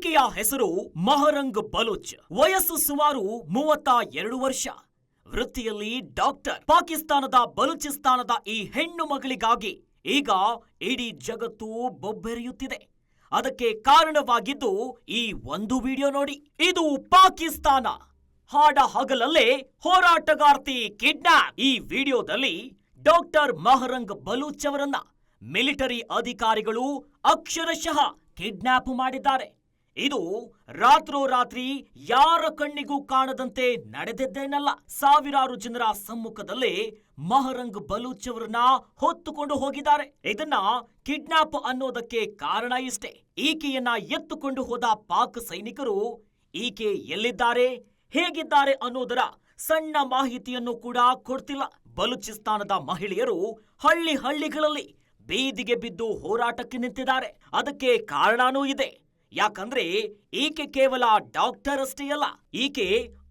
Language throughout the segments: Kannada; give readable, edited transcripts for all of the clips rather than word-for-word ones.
ಈಕೆಯ ಹೆಸರು ಮಹರಂಗ್ ಬಲೂಚ್. ವಯಸ್ಸು ಸುಮಾರು 32 ವರ್ಷ. ವೃತ್ತಿಯಲ್ಲಿ ಡಾಕ್ಟರ್. ಪಾಕಿಸ್ತಾನದ ಬಲೂಚಿಸ್ತಾನದ ಈ ಹೆಣ್ಣು ಮಗಳಿಗಾಗಿ ಈಗ ಇಡೀ ಜಗತ್ತು ಬೊಬ್ಬೆರೆಯುತ್ತಿದೆ. ಅದಕ್ಕೆ ಕಾರಣವಾಗಿದ್ದು ಈ ಒಂದು ವಿಡಿಯೋ ನೋಡಿ. ಇದು ಪಾಕಿಸ್ತಾನ. ಹಾಡ ಹಗಲಲ್ಲೇ ಹೋರಾಟಗಾರ್ತಿ ಕಿಡ್ನಾಪ್. ಈ ವಿಡಿಯೋದಲ್ಲಿ ಡಾಕ್ಟರ್ ಮಹರಂಗ್ ಬಲೂಚ್ ಅವರನ್ನ ಮಿಲಿಟರಿ ಅಧಿಕಾರಿಗಳು ಅಕ್ಷರಶಃ ಕಿಡ್ನಾಪ್ ಮಾಡಿದ್ದಾರೆ. ಇದು ರಾತ್ರೋರಾತ್ರಿ ಯಾರ ಕಣ್ಣಿಗೂ ಕಾಣದಂತೆ ನಡೆದಿದ್ದೇನಲ್ಲ. ಸಾವಿರಾರು ಜನರ ಸಮ್ಮುಖದಲ್ಲೇ ಮಹರಂಗ್ ಬಲೂಚ್ ಅವರನ್ನ ಹೊತ್ತುಕೊಂಡು ಹೋಗಿದ್ದಾರೆ. ಇದನ್ನ ಕಿಡ್ನಾಪ್ ಅನ್ನೋದಕ್ಕೆ ಕಾರಣ ಇಷ್ಟೇ. ಈಕೆಯನ್ನ ಎತ್ತುಕೊಂಡು ಹೋದ ಪಾಕ್ ಸೈನಿಕರು ಈಕೆ ಎಲ್ಲಿದ್ದಾರೆ, ಹೇಗಿದ್ದಾರೆ ಅನ್ನೋದರ ಸಣ್ಣ ಮಾಹಿತಿಯನ್ನು ಕೂಡ ಕೊಡ್ತಿಲ್ಲ. ಬಲೂಚಿಸ್ತಾನದ ಮಹಿಳೆಯರು ಹಳ್ಳಿಗಳಲ್ಲಿ ಬೀದಿಗೆ ಬಿದ್ದು ಹೋರಾಟಕ್ಕೆ ನಿಂತಿದ್ದಾರೆ. ಅದಕ್ಕೆ ಕಾರಣನೂ ಇದೆ. ಯಾಕಂದ್ರೆ ಈಕೆ ಕೇವಲ ಡಾಕ್ಟರ್ ಅಷ್ಟೇ ಅಲ್ಲ, ಈಕೆ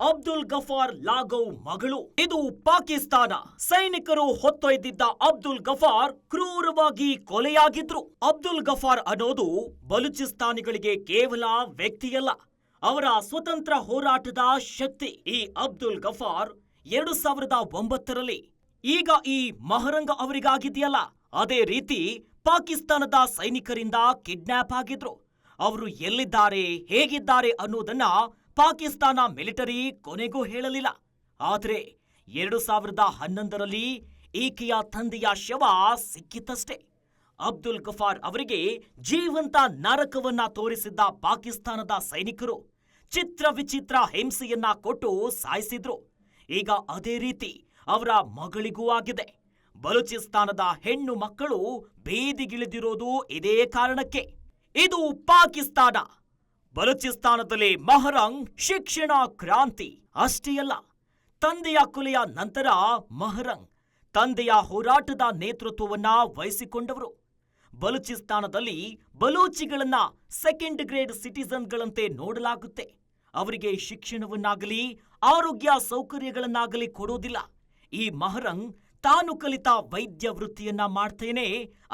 ಅಬ್ದುಲ್ ಗಫಾರ್ ಲಾಗೌ ಮಗಳು. ಇದು ಪಾಕಿಸ್ತಾನ. ಸೈನಿಕರು ಹೊತ್ತೊಯ್ದಿದ್ದ ಅಬ್ದುಲ್ ಗಫಾರ್ ಕ್ರೂರವಾಗಿ ಕೊಲೆಯಾಗಿದ್ರು. ಅಬ್ದುಲ್ ಗಫಾರ್ ಅನ್ನೋದು ಬಲೂಚಿಸ್ತಾನಿಗಳಿಗೆ ಕೇವಲ ವ್ಯಕ್ತಿಯಲ್ಲ, ಅವರ ಸ್ವತಂತ್ರ ಹೋರಾಟದ ಶಕ್ತಿ. ಈ ಅಬ್ದುಲ್ ಗಫಾರ್ 2009ರಲ್ಲಿ ಈಗ ಈ ಮಹರಂಗ್ ಅವರಿಗಾಗಿದೆಯಲ್ಲ, ಅದೇ ರೀತಿ ಪಾಕಿಸ್ತಾನದ ಸೈನಿಕರಿಂದ ಕಿಡ್ನಾಪ್ ಆಗಿದ್ರು. ಅವರು ಎಲ್ಲಿದ್ದಾರೆ, ಹೇಗಿದ್ದಾರೆ ಅನ್ನೋದನ್ನ ಪಾಕಿಸ್ತಾನ ಮಿಲಿಟರಿ ಕೊನೆಗೂ ಹೇಳಲಿಲ್ಲ. ಆದ್ರೆ 2011ರಲ್ಲಿ ಈಕೆಯ ತಂದೆಯ ಶವ ಸಿಕ್ಕಿತಷ್ಟೇ. ಅಬ್ದುಲ್ ಗಫಾರ್ ಅವರಿಗೆ ಜೀವಂತ ನರಕವನ್ನ ತೋರಿಸಿದ್ದ ಪಾಕಿಸ್ತಾನದ ಸೈನಿಕರು ಚಿತ್ರ ವಿಚಿತ್ರ ಹಿಂಸೆಯನ್ನ ಕೊಟ್ಟು ಸಾಯಿಸಿದ್ರು. ಈಗ ಅದೇ ರೀತಿ ಅವರ ಮಗಳಿಗೂ ಆಗಿದೆ. ಬಲೂಚಿಸ್ತಾನದ ಹೆಣ್ಣು ಮಕ್ಕಳು ಬೀದಿಗಿಳಿದಿರೋದು ಇದೇ ಕಾರಣಕ್ಕೆ. ಇದು ಪಾಕಿಸ್ತಾನ. ಬಲೂಚಿಸ್ತಾನದಲ್ಲಿ ಮಹರಂಗ್ ಶಿಕ್ಷಣ ಕ್ರಾಂತಿ ಅಷ್ಟೇ ಅಲ್ಲ, ತಂದೆಯ ಕೊಲೆಯ ನಂತರ ಮಹರಂಗ್ ತಂದೆಯ ಹೋರಾಟದ ನೇತೃತ್ವವನ್ನ ವಹಿಸಿಕೊಂಡವರು. ಬಲೂಚಿಸ್ತಾನದಲ್ಲಿ ಬಲೂಚಿಗಳನ್ನ ಸೆಕೆಂಡ್ ಗ್ರೇಡ್ ಸಿಟಿಸನ್ಗಳಂತೆ ನೋಡಲಾಗುತ್ತೆ. ಅವರಿಗೆ ಶಿಕ್ಷಣವನ್ನಾಗಲಿ ಆರೋಗ್ಯ ಸೌಕರ್ಯಗಳನ್ನಾಗಲಿ ಕೊಡೋದಿಲ್ಲ. ಈ ಮಹರಂಗ್ ತಾನು ಕಲಿತ ವೈದ್ಯ ವೃತ್ತಿಯನ್ನ ಮಾಡ್ತೇನೆ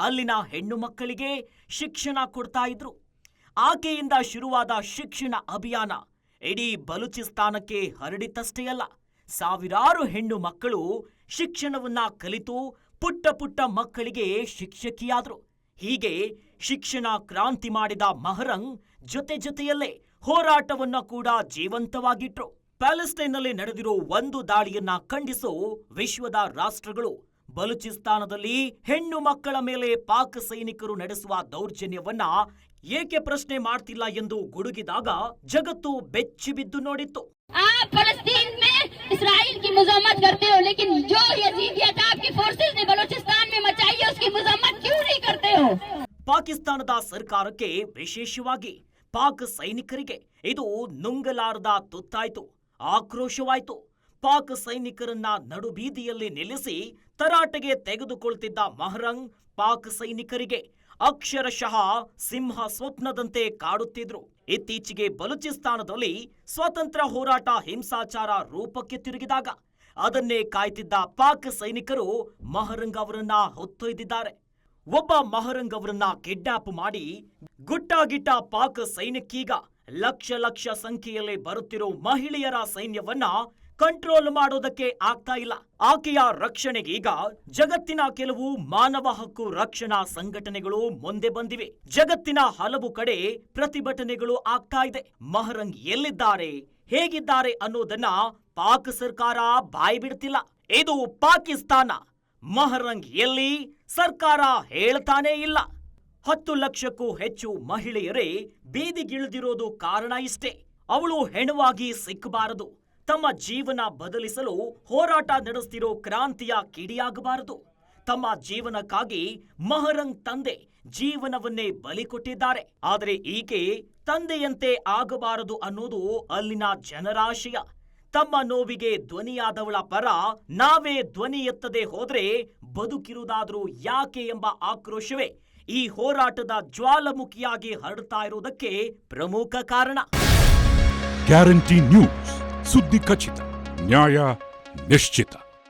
ಅಲ್ಲಿನ ಹೆಣ್ಣು ಮಕ್ಕಳಿಗೆ ಶಿಕ್ಷಣ ಕೊಡ್ತಾ ಇದ್ರು. ಆಕೆಯಿಂದ ಶುರುವಾದ ಶಿಕ್ಷಣ ಅಭಿಯಾನ ಇಡೀ ಬಲೂಚಿಸ್ತಾನಕ್ಕೆ ಹರಡಿತಷ್ಟೇ ಅಲ್ಲ, ಸಾವಿರಾರು ಹೆಣ್ಣು ಮಕ್ಕಳು ಶಿಕ್ಷಣವನ್ನ ಕಲಿತು ಪುಟ್ಟ ಮಕ್ಕಳಿಗೆ ಶಿಕ್ಷಕಿಯಾದ್ರು. ಹೀಗೆ ಶಿಕ್ಷಣ ಕ್ರಾಂತಿ ಮಾಡಿದ ಮಹರಂಗ್ ಜೊತೆಯಲ್ಲೇ ಹೋರಾಟವನ್ನ ಕೂಡ ಜೀವಂತವಾಗಿಟ್ರು. ಪ್ಯಾಲೆಸ್ಟೈನ್ನಲ್ಲಿ ನಡೆದಿರೋ ಒಂದು ದಾಳಿಯನ್ನ ಖಂಡಿಸೋ ವಿಶ್ವದ ರಾಷ್ಟ್ರಗಳು ಬಲೂಚಿಸ್ತಾನದಲ್ಲಿ ಹೆಣ್ಣು ಮಕ್ಕಳ ಮೇಲೆ ಪಾಕ್ ಸೈನಿಕರು ನಡೆಸುವ ದೌರ್ಜನ್ಯವನ್ನ ಏಕೆ ಪ್ರಶ್ನೆ ಮಾಡ್ತಿಲ್ಲ ಎಂದು ಗುಡುಗಿದಾಗ ಜಗತ್ತು ಬೆಚ್ಚಿ ಬಿದ್ದು ನೋಡಿತ್ತು. ಪಾಕಿಸ್ತಾನದ ಸರ್ಕಾರಕ್ಕೆ, ವಿಶೇಷವಾಗಿ ಪಾಕ್ ಸೈನಿಕರಿಗೆ ಇದು ನುಂಗಲಾರದ ತುತ್ತಾಯ್ತು, ಆಕ್ರೋಶವಾಯ್ತು. ಪಾಕ್ ಸೈನಿಕರನ್ನ ನಡುಬೀದಿಯಲ್ಲಿ ನಿಲ್ಲಿಸಿ ತರಾಟೆಗೆ ತೆಗೆದುಕೊಳ್ತಿದ್ದ ಮಹರಂಗ್ ಪಾಕ್ ಸೈನಿಕರಿಗೆ ಅಕ್ಷರಶಃ ಸಿಂಹ ಸ್ವಪ್ನದಂತೆ ಕಾಡುತ್ತಿದ್ರು. ಇತ್ತೀಚೆಗೆ ಬಲೂಚಿಸ್ತಾನದಲ್ಲಿ ಸ್ವಾತಂತ್ರ್ಯ ಹೋರಾಟ ಹಿಂಸಾಚಾರ ರೂಪಕ್ಕೆ ತಿರುಗಿದಾಗ ಅದನ್ನೇ ಕಾಯ್ತಿದ್ದ ಪಾಕ್ ಸೈನಿಕರು ಮಹರಂಗ್ ಅವರನ್ನ ಹೊತ್ತೊಯ್ದಿದ್ದಾರೆ. ಒಬ್ಬ ಮಹರಂಗ್ ಅವರನ್ನ ಕಿಡ್ನಾಪ್ ಮಾಡಿ ಗುಟ್ಟಾಗಿಟ್ಟ ಪಾಕ್ ಸೈನ್ಯಕ್ಕೀಗ ಲಕ್ಷ ಸಂಖ್ಯೆಯಲ್ಲಿ ಬರುತ್ತಿರೋ ಮಹಿಳೆಯರ ಸೈನ್ಯವನ್ನ ಕಂಟ್ರೋಲ್ ಮಾಡೋದಕ್ಕೆ ಆಗ್ತಾ ಇಲ್ಲ. ಆಕೆಯ ರಕ್ಷಣೆಗೀಗ ಜಗತ್ತಿನ ಕೆಲವು ಮಾನವ ಹಕ್ಕು ರಕ್ಷಣಾ ಸಂಘಟನೆಗಳು ಮುಂದೆ ಬಂದಿವೆ. ಜಗತ್ತಿನ ಹಲವು ಕಡೆ ಪ್ರತಿಭಟನೆಗಳು ಆಗ್ತಾ ಇದೆ. ಮಹರಂಗ್ ಎಲ್ಲಿದ್ದಾರೆ, ಹೇಗಿದ್ದಾರೆ ಅನ್ನೋದನ್ನ ಪಾಕ್ ಸರ್ಕಾರ ಬಾಯಿ ಬಿಡ್ತಿಲ್ಲ. ಇದು ಪಾಕಿಸ್ತಾನ. ಮಹರಂಗ್ ಎಲ್ಲಿ, ಸರ್ಕಾರ ಹೇಳ್ತಾನೇ ಇಲ್ಲ. 10 ಲಕ್ಷಕ್ಕೂ ಹೆಚ್ಚು ಮಹಿಳೆಯರೇ ಬೀದಿಗಿಳಿದಿರೋದು ಕಾರಣ ಇಷ್ಟೇ. ಅವಳು ಹೆಣವಾಗಿ ಸಿಕ್ಕಬಾರದು, ತಮ್ಮ ಜೀವನ ಬದಲಿಸಲು ಹೋರಾಟ ನಡೆಸ್ತಿರೋ ಕ್ರಾಂತಿಯ ಕಿಡಿಯಾಗಬಾರದು. ತಮ್ಮ ಜೀವನಕ್ಕಾಗಿ ಮಹರಂಗ್ ತಂದೆ ಜೀವನವನ್ನೇ ಬಲಿ ಕೊಟ್ಟಿದ್ದಾರೆ. ಆದರೆ ಈಕೆ ತಂದೆಯಂತೆ ಆಗಬಾರದು ಅನ್ನೋದು ಅಲ್ಲಿನ ಜನರ ಆಶಯ. ತಮ್ಮ ನೋವಿಗೆ ಧ್ವನಿಯಾದವಳ ಪರ ನಾವೇ ಧ್ವನಿ ಎತ್ತದೆ ಹೋದ್ರೆ ಬದುಕಿರುವುದಾದ್ರೂ ಯಾಕೆ ಎಂಬ ಆಕ್ರೋಶವೇ ಈ ಹೋರಾಟದ ಜ್ವಾಲಾಮುಖಿಯಾಗಿ ಹರಡ್ತಾ ಇರುವುದಕ್ಕೆ ಪ್ರಮುಖ ಕಾರಣ. ಗ್ಯಾರಂಟಿ ನ್ಯೂಸ್, ಸುದ್ದಿ ಖಚಿತ, ನ್ಯಾಯ ನಿಶ್ಚಿತ.